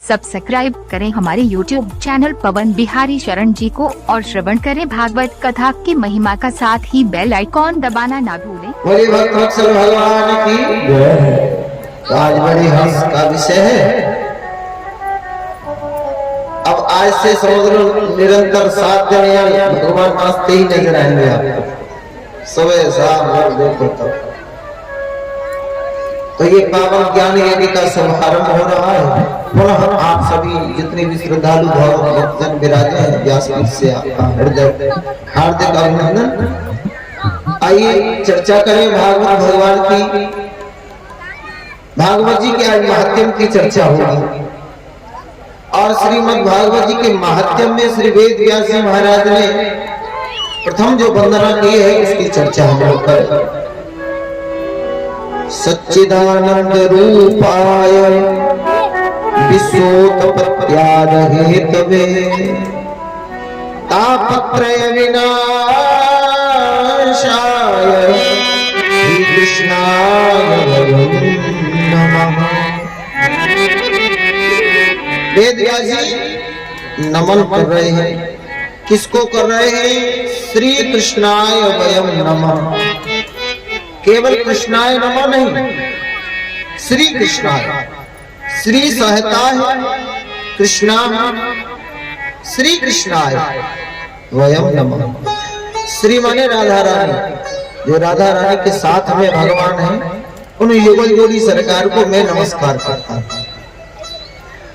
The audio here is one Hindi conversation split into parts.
सब्सक्राइब करें हमारे YouTube चैनल पवन बिहारी शरण जी को और श्रवण करें भागवत कथा की महिमा का, साथ ही बेल आइकॉन दबाना ना भूलें। बोले भक्तवत्सल भगवान की जय। आज बड़ी हंस का विषय है। अब आज से समुद्र निरंतर 7 दिन भगवान हंसते ही नजर आएंगे आपको, सुबह शाम और देखो तो ये पावन ज्ञान यज्ञ का शुभारंभ हो रहा है। पुनः आप सभी जितने भी श्रद्धालु भक्तजन विराजे हैं व्यासपीठ से आपका हृदय हार्दिक अभिनंदन। आइए चर्चा करें भागवत भगवान की। भागवत जी के आज महात्म्य की चर्चा होगी और श्रीमद् भागवत जी के महात्म्य में श्री वेद व्यास जी महाराज ने प्रथम जो वंदना की है उसकी चर्चा हम लोग करें। सच्चिदानंद रूपाय विश्वोत्पत्त्याद हेतवे तापत्रय विनाशाय श्री कृष्णाय नमः। वेद व्यास जी नमन कर रहे हैं। किसको कर रहे हैं? श्री कृष्णाय वयम नमः। केवल कृष्णाय नमः नहीं, श्री कृष्णाय। श्री सहता है कृष्णा, श्री कृष्णाय वयम नमः। श्री माने राधा रानी, जो राधा रानी के साथ में भगवान है उन युगल जोड़ी सरकार को मैं नमस्कार करता हूं।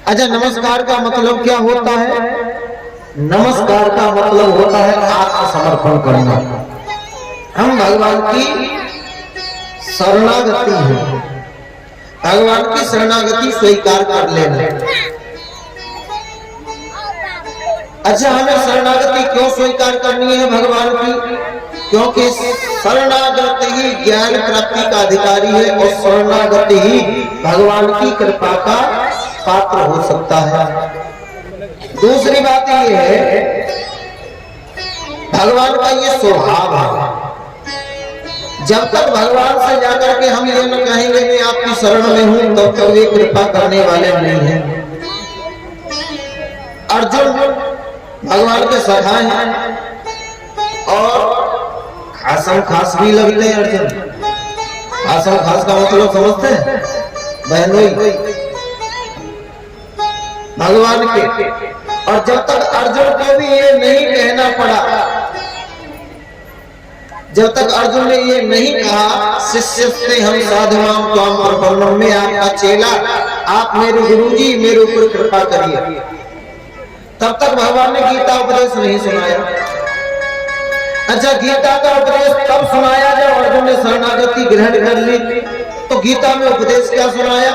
अच्छा, नमस्कार का मतलब क्या होता है? नमस्कार का मतलब होता है आत्मसमर्पण करना। हम भगवान की शरणागति है, भगवान की शरणागति स्वीकार कर लेना। अच्छा, हमें शरणागति क्यों स्वीकार करनी है भगवान की? क्योंकि शरणागति ही ज्ञान प्राप्ति का अधिकारी है और शरणागति ही भगवान की कृपा का पात्र हो सकता है। दूसरी बात यह है, भगवान का ये स्वभाव है। जब तक भगवान से जाकर के हम ये न कहेंगे मैं आपकी शरण में हूं, तब तक वे कृपा करने वाले नहीं हैं। अर्जुन भगवान के सखा हैं और खासम खास भी लगते हैं। अर्जुन खासम खास का मतलब समझते हैं? बहनोई भगवान के। और जब तक अर्जुन को भी ये नहीं कहना पड़ा, जब तक अर्जुन ने ये नहीं कहा शिष्य से हम साधुवाम त्वाम प्रपन्नम, में आपका चेला, आप मेरे गुरुजी, मेरे ऊपर कृपा करिए, तब तक भगवान ने गीता उपदेश नहीं सुनाया। अच्छा, गीता का उपदेश तब सुनाया जब अर्जुन ने शरणागति ग्रहण कर ली। तो गीता में उपदेश क्या सुनाया?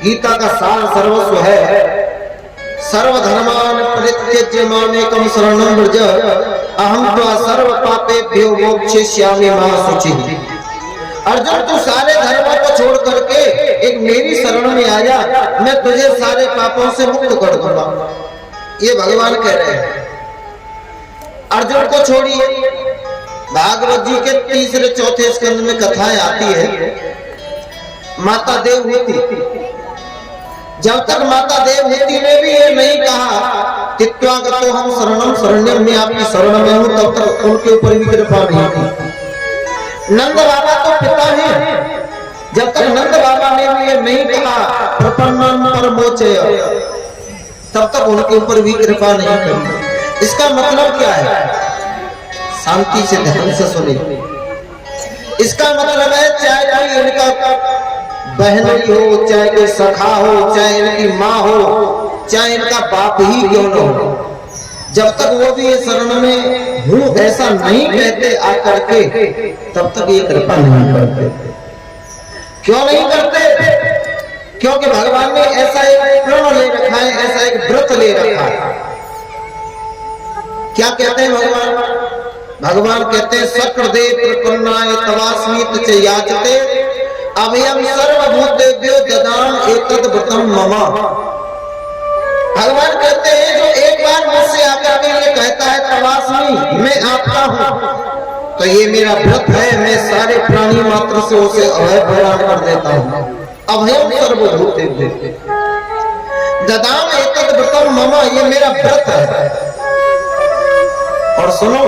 गीता का सार सर्वस्व है, सर्वधर्मान परित्यज्य मामेकं शरणं व्रज अहम त्वा सर्व पापेभ्यो मोक्षयिष्यामि मा शुचिः। अर्जुन, तू सारे धर्मों को छोड़ करके एक मेरी शरण में आ जा, मैं तुझे सारे पापों से मुक्त कर दूंगा। ये भगवान कह रहे हैं। अर्जुन को छोड़िए, भागवत जी के 3-4 स्कंद में कथाएं आती है। माता देवहूति, जब तक माता देवहूति ने भी ये नहीं कहा तित्वागतो हम शरणम शरण्यम, मैं आपकी शरण में हूं, तब तक उनके ऊपर भी कृपा नहीं थी। नंद बाबा तो पिता हैं, जब तक नंद बाबा ने भी ये नहीं कहा प्रपन्नम परमोचय, तब तक उनके ऊपर भी कृपा नहीं करी। इसका मतलब क्या है? शांति से ध्यान से सुनिए। इसका मतलब है चाहे कोई इनका बहन हो, चाहे कोई सखा हो, चाहे इनकी माँ हो, चाहे इनका बाप ही क्यों न हो, जब तक वो भी ये शरण में हूं ऐसा नहीं कहते आकर के, तब तक ये कृपा नहीं करते। क्यों नहीं करते? क्योंकि भगवान ने ऐसा एक प्रण ले रखा है, ऐसा एक व्रत ले रखा है। क्या कहते हैं भगवान? भगवान कहते हैं सकृदेव प्रपन्नाय तवास्मित च याचते अभयम सर्वभूतेभ्यो ददाम एतद् व्रतम मम। भगवान कहते हैं जो एक बार मुझसे आकर के ये कहता है तवास्मि, मैं आपका हूं, तो ये मेरा व्रत है, मैं सारे प्राणी मात्र से उसे अभय प्रदान कर देता हूं। अभयम सर्वभूतेभ्यो ददाम एतद व्रतम मम, ये मेरा व्रत है। और सुनो,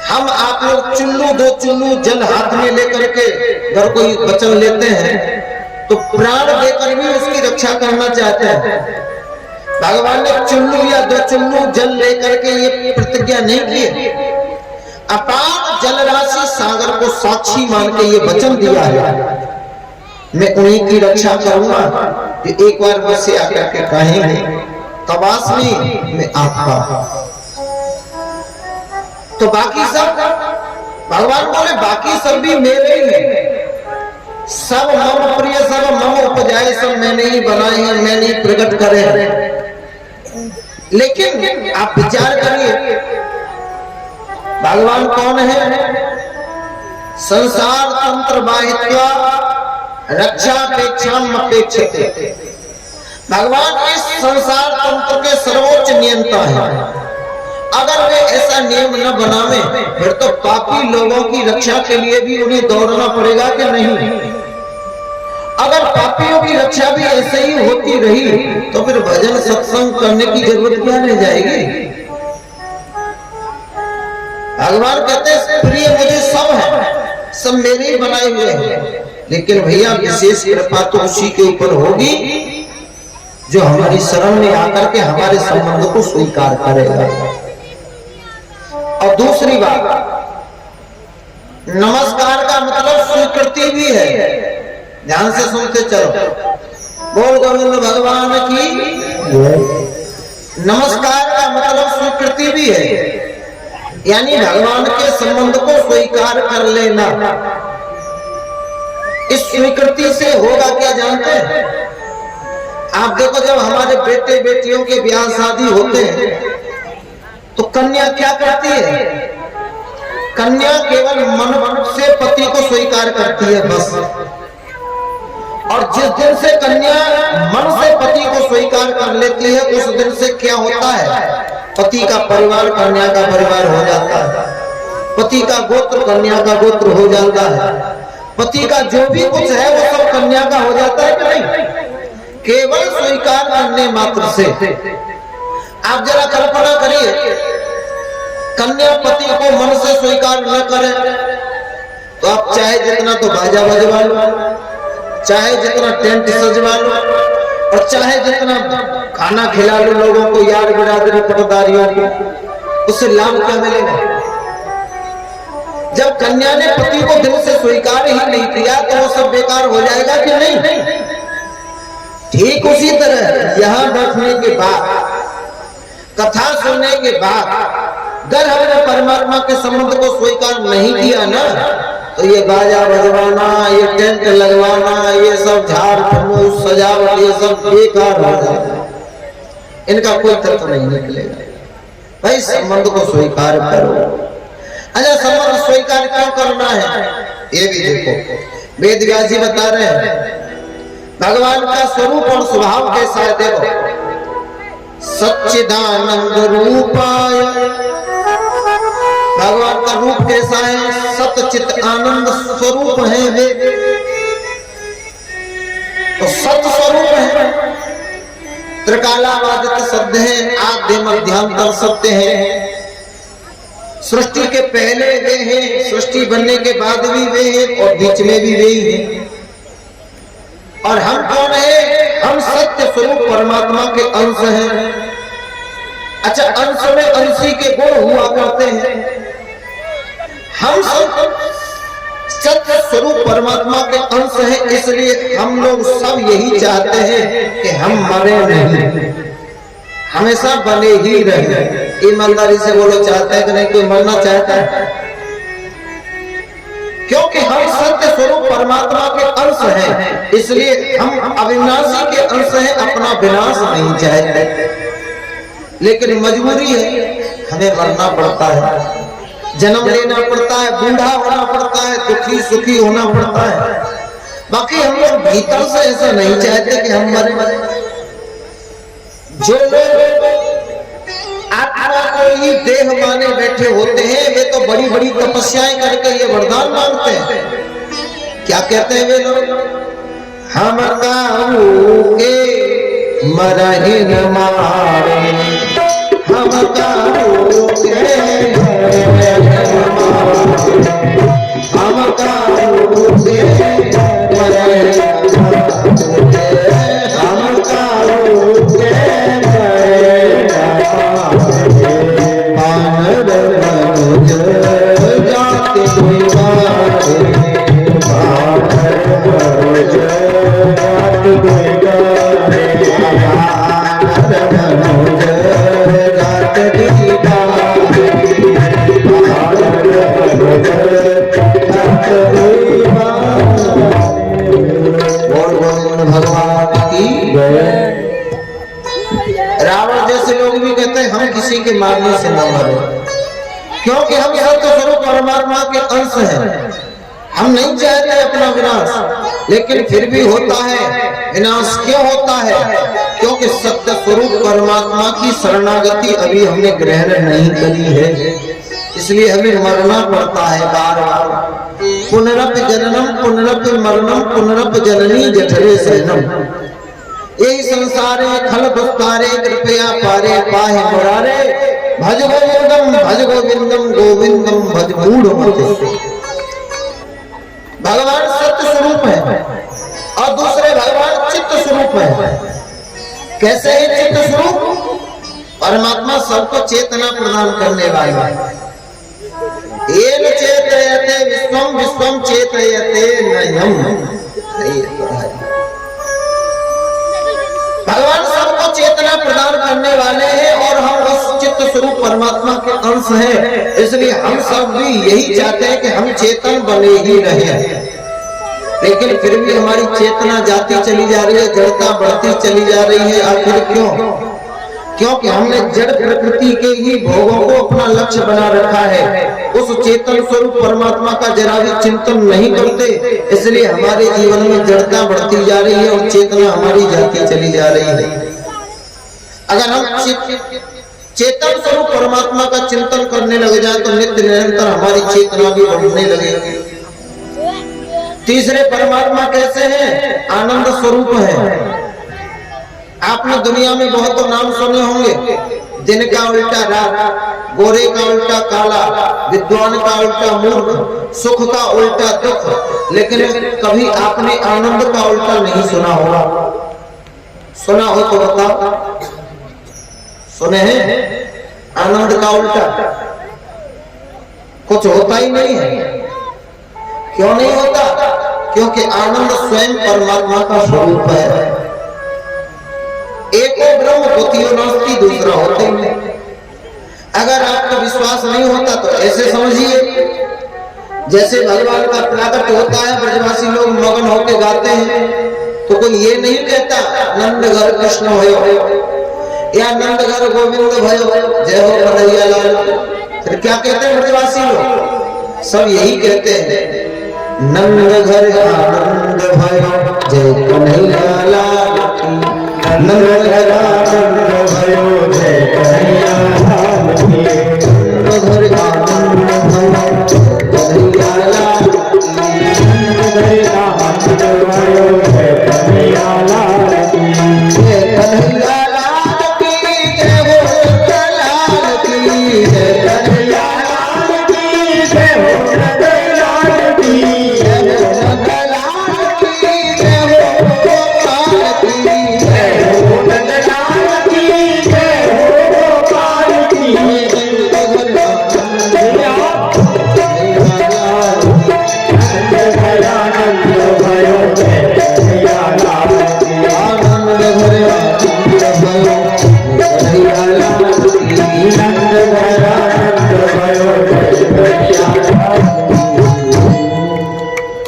हम आप लोग चुल्लू 2 चुल्लू जल हाथ में लेकर के अगर कोई वचन लेते हैं तो प्राण देकर भी उसकी रक्षा करना चाहते हैं। भगवान ने चुल्लू या 2 चुल्लू जल लेकर के ये प्रतिज्ञा नहीं की, अपार जल राशि सागर को साक्षी मान के ये वचन दिया है, मैं उन्हीं की रक्षा करूंगा कि एक बार मुझसे आकर के कहेंगे तवास्मी मैं आपका। तो बाकी सब भगवान बोले बाकी सब भी मेरे ही हैं, सब मम प्रिय सब मम उपजाए, सब मैंने ही बनाए हैं, मैंने ही प्रकट करे हैं। लेकिन आप विचार करिए भगवान कौन है? संसार तंत्र बाहित्वा रक्षापेक्षाम अपेक्षते। भगवान इस संसार तंत्र के सर्वोच्च नियंता है। अगर वे ऐसा नियम न बनावे फिर तो पापी लोगों की रक्षा के लिए भी उन्हें दौड़ना पड़ेगा कि नहीं? अगर पापियों की रक्षा भी ऐसे ही होती रही तो फिर भजन सत्संग करने की जरूरत क्या रह जाएगी? भगवान कहते हैं प्रिय मुझे सब है, सब मेरे ही बनाए हुए हैं, लेकिन भैया विशेष कृपा तो उसी के ऊपर होगी जो हमारी शरण में आकर के हमारे संबंध को स्वीकार करेगा। और दूसरी बात, नमस्कार का मतलब स्वीकृति भी है। ध्यान से सुनते चलो, बोल गोविंद भगवान की। नमस्कार का मतलब स्वीकृति भी है, यानी भगवान के संबंध को स्वीकार कर लेना। इस स्वीकृति से होगा क्या जानते हैं? आप देखो जब हमारे बेटे बेटियों के ब्याह शादी होते हैं तो कन्या क्या करती है? कन्या केवल मन से पति को स्वीकार करती है बस। और जिस दिन से कन्या मन से पति को स्वीकार कर लेती है उस दिन से क्या होता है? पति का परिवार कन्या का परिवार हो जाता है, पति का गोत्र कन्या का गोत्र हो जाता है, पति का जो भी कुछ है वो सब कन्या का हो जाता है कि नहीं? केवल स्वीकार करने मात्र से। आप जरा कल्पना करिए, कन्या पति को मन से स्वीकार न करे तो आप चाहे जितना तो बाजा बजवा लो, चाहे जितना टेंट सजवा लो, और चाहे जितना खाना खिला लो लोगों को, यार बिरादरी पटदारियों को, उससे लाभ क्या मिलेगा? जब कन्या ने पति को दिल से स्वीकार ही नहीं किया तो वो सब बेकार हो जाएगा कि नहीं? ठीक उसी तरह यहाँ बैठने के बाद, कथा सुनने के बाद अगर हमने परमात्मा के संबंध को स्वीकार नहीं किया ना तो ये बाजा बजवाना, ये टेंट लगवाना, ये सब झाड़ फूस सजावट, ये सब बेकार हो जाएगा, इनका कोई तत्व नहीं निकलेगा। भाई संबंध को स्वीकार करो। अच्छा, संबंध स्वीकार क्यों करना है ये भी देखो, वेद व्यास जी बता रहे हैं भगवान का स्वरूप और स्वभाव कैसा है। देखो, सच्चिदानंद रूपाय, भगवान का रूप कैसा है? सच्चित आनंद स्वरूप है वे, तो सत स्वरूप है, त्रिकालावादित शब्द है, आद्य मध्यांतर सत्य है। सृष्टि के पहले वे हैं, सृष्टि बनने के बाद भी वे हैं, और बीच में भी वे ही हैं। और हम कौन है? हम सत्य स्वरूप परमात्मा के अंश हैं। अच्छा, अंश में अंशी के गुण हुआ करते हैं। हम सब सत्य स्वरूप परमात्मा के अंश हैं, इसलिए हम लोग सब यही चाहते हैं कि हम मरे नहीं, हमेशा बने ही रहे। ईमानदारी से बोलो, चाहते हैं कि नहीं? कोई मरना चाहता है? क्योंकि हम सत्य स्वरूप परमात्मा के अंश हैं, इसलिए हम अविनाशी के अंश हैं, अपना विनाश नहीं चाहते। लेकिन मजबूरी है, हमें मरना पड़ता है, जन्म लेना पड़ता है, बूढ़ा होना पड़ता है, दुखी सुखी होना पड़ता है। बाकी हम लोग भीतर से ऐसा नहीं चाहते कि हम मरे। जो लोग आत्मा को ही देह माने बैठे होते हैं वे तो बड़ी बड़ी तपस्याएं करके ये वरदान मांगते हैं। क्या कहते हैं वे लोग? हम काहू के मरहि न मारे हम काहू के हम काहू के मरहि हम काहू के पानर मनुज जाति कोई बात पानर मनुज जाति कोई भगवान की रावण जैसे लोग भी कहते हैं हम किसी के मारने से न मरे, क्योंकि हम सत्य स्वरूप परमात्मा के अंश हैं। हम नहीं चाहते अपना विनाश, लेकिन फिर भी होता है। विनाश क्यों होता है? क्योंकि सत्य स्वरूप परमात्मा की शरणागति अभी हमने ग्रहण नहीं करी है, इसलिए हमें मरना पड़ता है बार बार। पुनरपि जननम पुनरपि मरणम पुनरपि जननी जठरे शयनम। यही संसारे खल दुस्तारे कृपया पारे पाहे मुरारे भज गोविंदम गोविंदम भज मूढ़मते। भगवान सत्य स्वरूप है और दूसरे भगवान चित्त स्वरूप है। कैसे है चित्त स्वरूप? परमात्मा सबको चेतना प्रदान करने वाला है। येन चेतयते विश्वम विश्वम चेतयते नयम। भगवान सबको चेतना प्रदान करने वाले हैं और हम उस चित्त स्वरूप परमात्मा के अंश हैं, इसलिए हम सब भी यही चाहते हैं कि हम चेतन बने ही रहें। लेकिन फिर भी हमारी चेतना जाती चली जा रही है, जड़ता बढ़ती चली जा रही है। आखिर क्यों? क्योंकि हमने जड़ प्रकृति के ही भोगों को अपना लक्ष्य बना रखा है। उस चेतन स्वरूप परमात्मा का जरा भी चिंतन नहीं करते, इसलिए हमारे जीवन में जड़ता बढ़ती जा रही है और चेतना हमारी जाती चली जा रही है। अगर हम चेतन स्वरूप परमात्मा का चिंतन करने लग जाए तो नित्य निरंतर हमारी चेतना भी बढ़ने लगेगी। तीसरे परमात्मा कैसे हैं? आनंद स्वरूप है। आपने दुनिया में बहुत नाम सुने होंगे। दिन का उल्टा रात, गोरे का उल्टा काला, विद्वान का उल्टा मूर्ख, सुख का उल्टा दुख, लेकिन कभी आपने आनंद का उल्टा नहीं सुना होगा। सुना हो तो बताओ, सुने हैं? आनंद का उल्टा कुछ होता ही नहीं है। क्यों नहीं होता? क्योंकि आनंद स्वयं परमात्मा का स्वरूप है। एको ब्रह्म द्वितीयो नास्ति, दूसरा होते ही नहीं। अगर आपको विश्वास नहीं होता तो ऐसे समझिए, जैसे भगवान का प्राकट होता है, ब्रजवासी लोग मगन होकर गाते हैं, तो कोई ये नहीं कहता नंद घर कृष्ण भयो या नंद घर गोविंद भयो, जय हो कन्हैया लाल। फिर क्या कहते हैं ब्रजवासी लोग? सब यही कहते हैं नंद घर आनंद भयो, जय कन्हैया लाल की। नंद घर आनंद भयो, जय कन्हैया लाल की। नंद घर आनंद भयो, कन्हैया लाल की। नंद घर आनंद भयो, जय कन्हैया लाल की। जय कन्हैया लाल की, जय हो लाल की। जय कन्हैया लाल की, जय हो लाल की।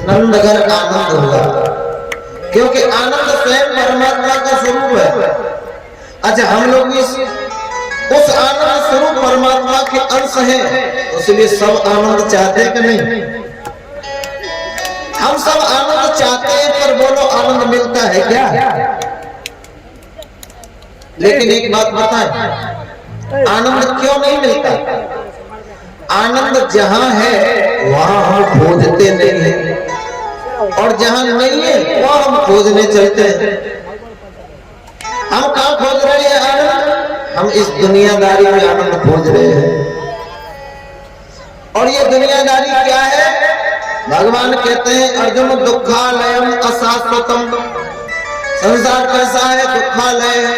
नंद घर आनंद होगा, क्योंकि आनंद स्वयं परमात्मा का स्वरूप है। अच्छा, हम लोग उस आनंद स्वरूप परमात्मा के अंश हैं, इसलिए सब आनंद चाहते हैं कि नहीं? हम सब आनंद चाहते हैं, पर बोलो आनंद मिलता है क्या? लेकिन एक बात बताएं, आनंद क्यों नहीं मिलता? आनंद जहां है वहां हम खोजते नहीं है, और जहां नहीं है वहां हम खोजने चलते हैं। हम हम इस दुनियादारी में आनंद खोज रहे हैं। और ये दुनियादारी क्या है? भगवान कहते हैं अर्जुन दुखालयम अशाश्वतम। संसार कैसा है? दुखालय है।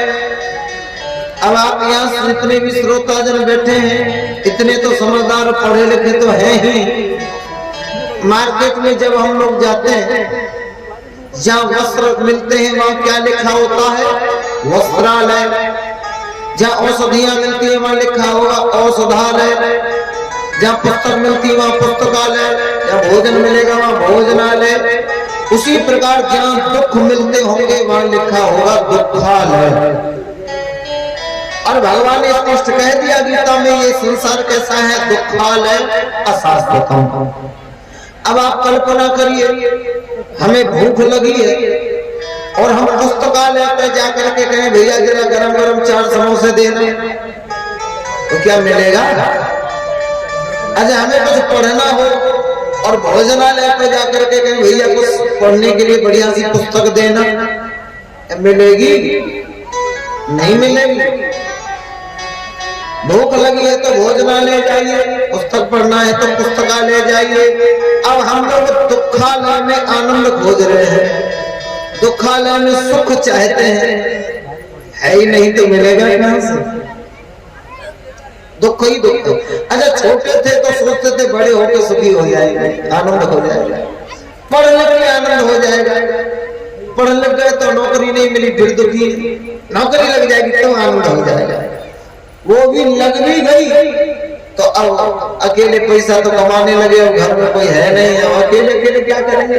अब आप यहाँ जितने भी श्रोताजन बैठे हैं, इतने तो समझदार पढ़े लिखे तो हैं ही। मार्केट में जब हम लोग जाते हैं, जहाँ वस्त्र मिलते हैं वहाँ क्या लिखा होता है? वस्त्रालय। जहाँ औषधियां मिलती है वहाँ लिखा होगा औषधालय। जहाँ पुस्तक मिलती है वहाँ पुस्तकालय। जहाँ भोजन मिलेगा वहाँ भोजनालय। उसी प्रकार जहाँ दुख मिलते होंगे वहाँ लिखा होगा दुखालय। और भगवान ने स्पष्ट कह दिया गीता में, ये संसार कैसा है? दुखालय अशाश्वतम। अब आप कल्पना करिए, हमें भूख लगी है और हम पुस्तकालय पे जाकर के कहें भैया जरा गरम गरम 4 समोसे देना, तो क्या मिलेगा? अच्छा, हमें कुछ पढ़ना हो और भोजनालय पे जाकर के कहें भैया कुछ पढ़ने के लिए बढ़िया सी पुस्तक देना, मिलेगी? नहीं मिलेगी। भूख लगी है तो भोजनालय जाइए, पुस्तक पढ़ना है तो पुस्तकालय जाइए। अब हम लोग दुखालय में आनंद खोज रहे हैं, दुखालय में सुख चाहते हैं, है ही नहीं तो मिलेगा कहां से? दुख ही दुख। अच्छा, छोटे थे तो सोचते थे बड़े होकर सुखी हो जाएंगे, आनंद हो जाएगा, पढ़ लिख के आनंद हो जाएगा। पढ़ लिख गए तो नौकरी नहीं मिली, फिर दुखी। नौकरी लग जाएगी तो आनंद हो जाएगा। वो भी लग भी गई तो अब अकेले पैसा तो कमाने लगे और घर में कोई है नहीं, अब अकेले अकेले क्या करेंगे?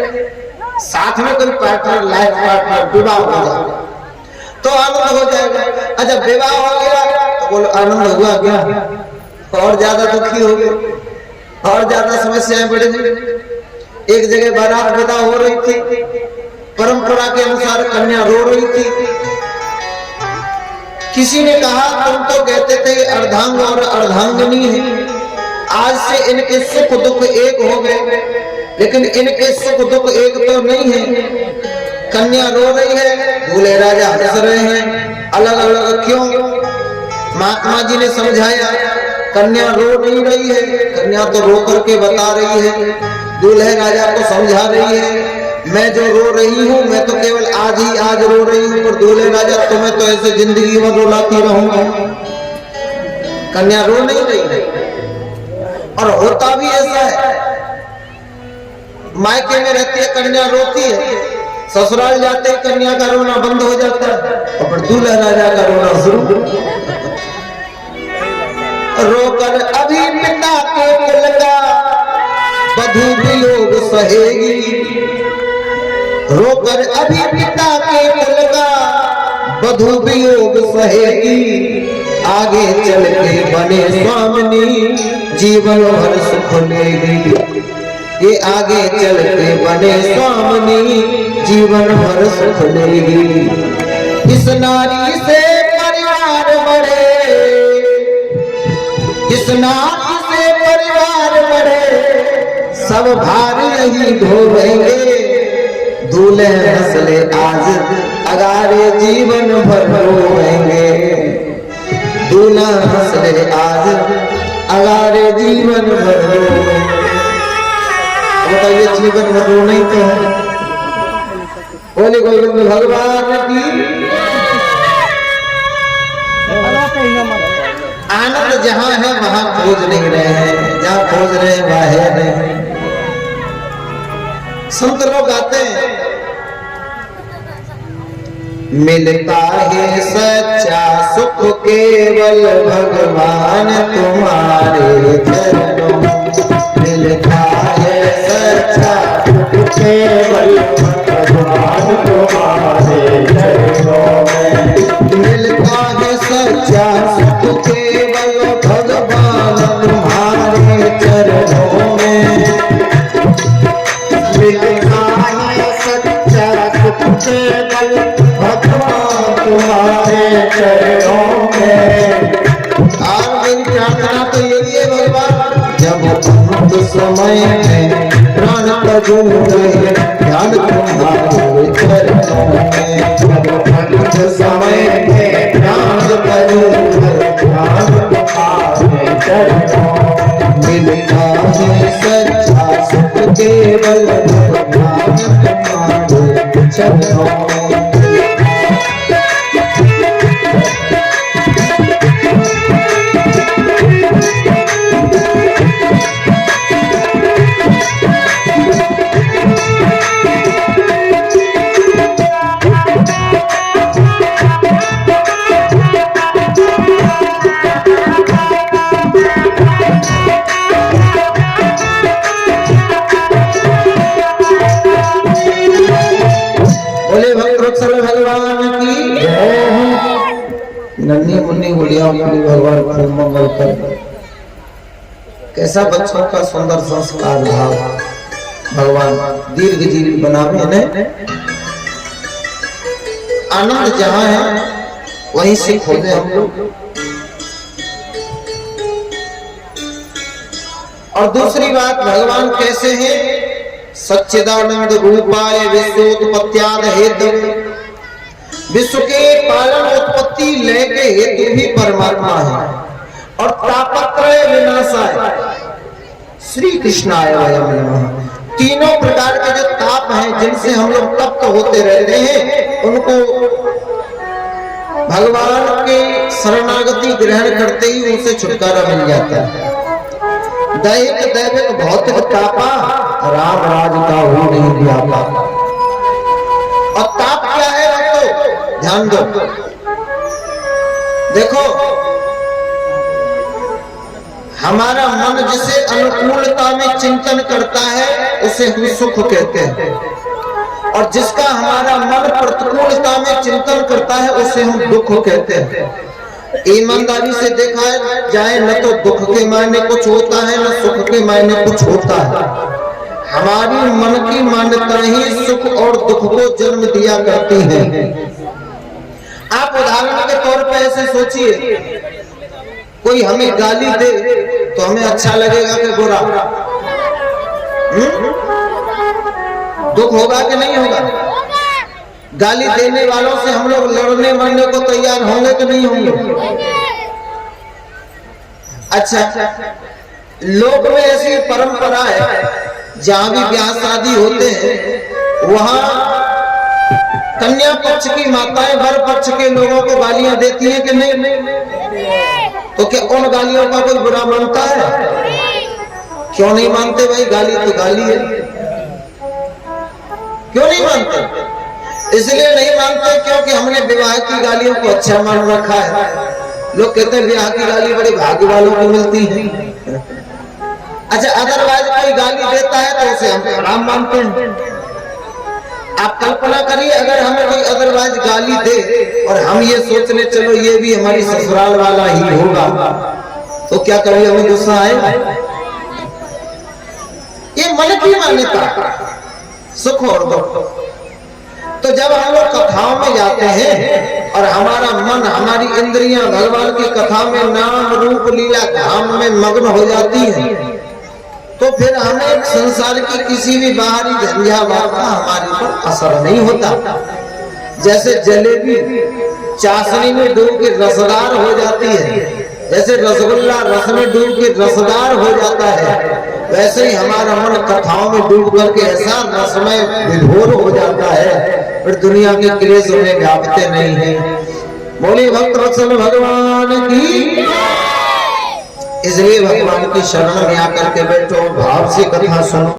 साथ में कोई पार्टनर, लाइफ पार्टनर, विवाह हो जाएगा तो आनंद हो जाएगा। अच्छा, विवाह हो गया तो बोलो आनंद हुआ क्या? और ज्यादा दुखी हो गए, और ज्यादा समस्याएं बढ़ गई। एक जगह बारात विदा हो रही थी, परंपरा के अनुसार कन्या रो रही थी। किसी ने कहा तुम तो कहते थे अर्धांग और अर्धांगिनी है, आज से इनके सुख दुख एक हो गए, लेकिन इनके सुख दुख एक तो नहीं है। कन्या रो रही है, दूल्हे राजा हंस रहे हैं, अलग अलग क्यों? महात्मा जी ने समझाया कन्या रो नहीं रही है, कन्या तो रो करके बता रही है, दूल्हे राजा को समझा रही है मैं जो रो रही हूँ मैं तो केवल आज ही आज रो रही हूँ, पर दूल्हे राजा तुम्हें तो ऐसे जिंदगी में रुलाती रहूंगा। कन्या रो नहीं रही, और होता भी ऐसा है। मायके में रहती है कन्या रोती है, ससुराल जाते ही कन्या का रोना बंद हो जाता है और फिर दूल्हा राजा का रोना शुरू। रोकर अभी पिता के कुल का वधू वियोग सहेगी, रोकर अभी पिता के कुल का वधू वियोग सहेगी, आगे चल के बने स्वामिनी जीवन भर सुख लेगी। ये आगे चल के बने स्वामिनी जीवन भर सुख लेगी। इस नारी से परिवार बढ़े, इस नारी से परिवार बढ़े, सब भार यही ढोवेंगे। दूल्हे हंसले आज अगारे जीवन भर रोएंगे, दूल्हा हंसले आज अगारे जीवन भर रोएंगे। बताइए जीवन भर रोना ही तो है। बोले गोविंद भगवान की। आनंद जहां है वहां खोज नहीं रहे हैं, जहां खोज रहे हैं वहां है नहीं। संत लोग आते हैं, मिलता है सच्चा सुख केवल भगवान तुम्हारे चरणों, मिलता है सच्चा सुख केवल भगवान तुम्हारे चरणों में, मिलता है सच्चा सुख केवल भगवान तुम्हारे चरणों में, मिलता है सच्चा सुख केवल भगवान तुम्हारे चरणों में। और मेरी प्रार्थना तो यही है भगवान, जब अंत समय में प्राण तजूं रहे ध्यान तुम्हारे चरणों में, जब अंत समय में प्राण तजूं चरणों में। बोले भक्तवत्सल भगवान की जय। नन्ही मुन्नी गुड़िया भगवान खूब मंगल कर। कैसा बच्चों का सुंदर संस्कार भाव, भगवान दीर्घ जीवी बनावे ने। आनंद जहां है वहीं से खोजे हम लोग। और दूसरी बात, भगवान कैसे हैं? सच्चिदानंद रूपाय विश्वोत्पत्त्याद हेतु, विश्व के पालन उत्पत्ति लय के हेतु भी परमात्मा है। और तापत्रय विनाशाय श्री कृष्णाय वयं नमः। तीनों प्रकार के जो ताप हैं जिनसे हम लोग तप्त होते रहते हैं, उनको भगवान के शरणागति ग्रहण करते ही उनसे छुटकारा मिल जाता है। दैहिक दैविक भौतिक तापा राम राज का हो नहीं व्यापा। और ताप क्या है तो ध्यान दो। देखो, हमारा मन जिसे अनुकूलता में चिंतन करता है उसे हम सुख कहते हैं, और जिसका हमारा मन प्रतिकूलता में चिंतन करता है उसे हम दुख कहते हैं। ईमानदारी से देखा जाए, न तो दुख के मायने कुछ होता है, न सुख के मायने कुछ होता है। हमारी मन की मान्यता ही सुख और दुख को जन्म दिया करती है। आप उदाहरण के तौर पर ऐसे सोचिए, कोई हमें गाली दे तो हमें अच्छा लगेगा कि बुरा? दुख होगा कि नहीं होगा? गाली देने वालों से हम लोग लड़ने मरने को तैयार होंगे कि नहीं होंगे? अच्छा, लोक में ऐसी परंपरा है, जहां भी ब्याह शादी होते हैं वहां कन्या पक्ष की माताएं वर पक्ष के लोगों को गालियां देती हैं कि नहीं? तो क्या उन गालियों का कोई बुरा मानता है? क्यों नहीं मानते भाई? गाली तो गाली है। क्यों नहीं मानते? इसलिए नहीं मानते क्योंकि हमने विवाह की गालियों को अच्छा मान रखा है। लोग कहते हैं विवाह की गाली बड़े भाग्य वालों को मिलती है। अच्छा, अदरवाइज कोई गाली देता है तो उसे हम हराम मानते हैं। आप कल्पना करिए, अगर हमें कोई अदरवाइज गाली दे और हम ये सोच ले चलो ये भी हमारी ससुराल वाला ही होगा, तो क्या कभी हमें गुस्सा आएगा? ये मन की मान्यता, सुख और दुख। तो जब हम लोग कथाओं में जाते हैं और हमारा मन, हमारी इंद्रियां भगवान की कथा में नाम रूप लीला धाम में मग्न हो जाती हैं, तो फिर हमें संसार की किसी भी बाहरी झंझावात का हमारे पर असर नहीं होता। जैसे जलेबी चाशनी में डूब के रसदार हो जाती है, जैसे रसगुल्ला रस में डूब के रसदार हो जाता है, वैसे ही हमारा मन कथाओं में डूब करके ऐसा रसमय विभोर हो जाता है, फिर दुनिया के क्लेश में व्यापते नहीं है। बोले भक्तवत्सल भगवान की। इसलिए भगवान की शरण में आकर के बैठो, भाव से कथा सुनो।